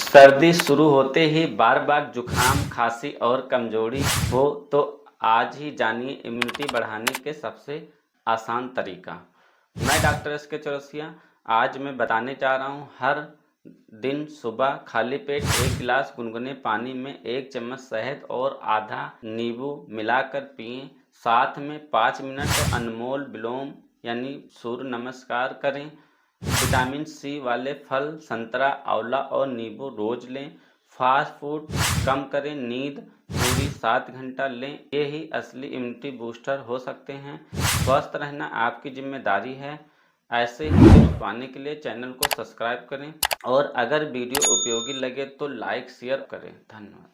सर्दी शुरू होते ही बार बार जुकाम, खांसी और कमजोरी हो तो आज ही जानिए इम्यूनिटी बढ़ाने के सबसे आसान तरीका। मैं डॉक्टर एस के चौरसिया आज मैं बताने जा रहा हूँ। हर दिन सुबह खाली पेट 1 गिलास गुनगुने पानी में 1 चम्मच शहद और आधा नींबू मिलाकर पिएं। साथ में 5 मिनट अनमोल विलोम यानी सूर्य नमस्कार करें। विटामिन सी वाले फल संतरा, आंवला और नींबू रोज लें। फास्ट फूड कम करें। नींद पूरी 7 घंटा लें। ये ही असली इम्यूनिटी बूस्टर हो सकते हैं। स्वस्थ रहना आपकी जिम्मेदारी है। ऐसे ही टिप्स पाने के लिए चैनल को सब्सक्राइब करें और अगर वीडियो उपयोगी लगे तो लाइक शेयर करें। धन्यवाद।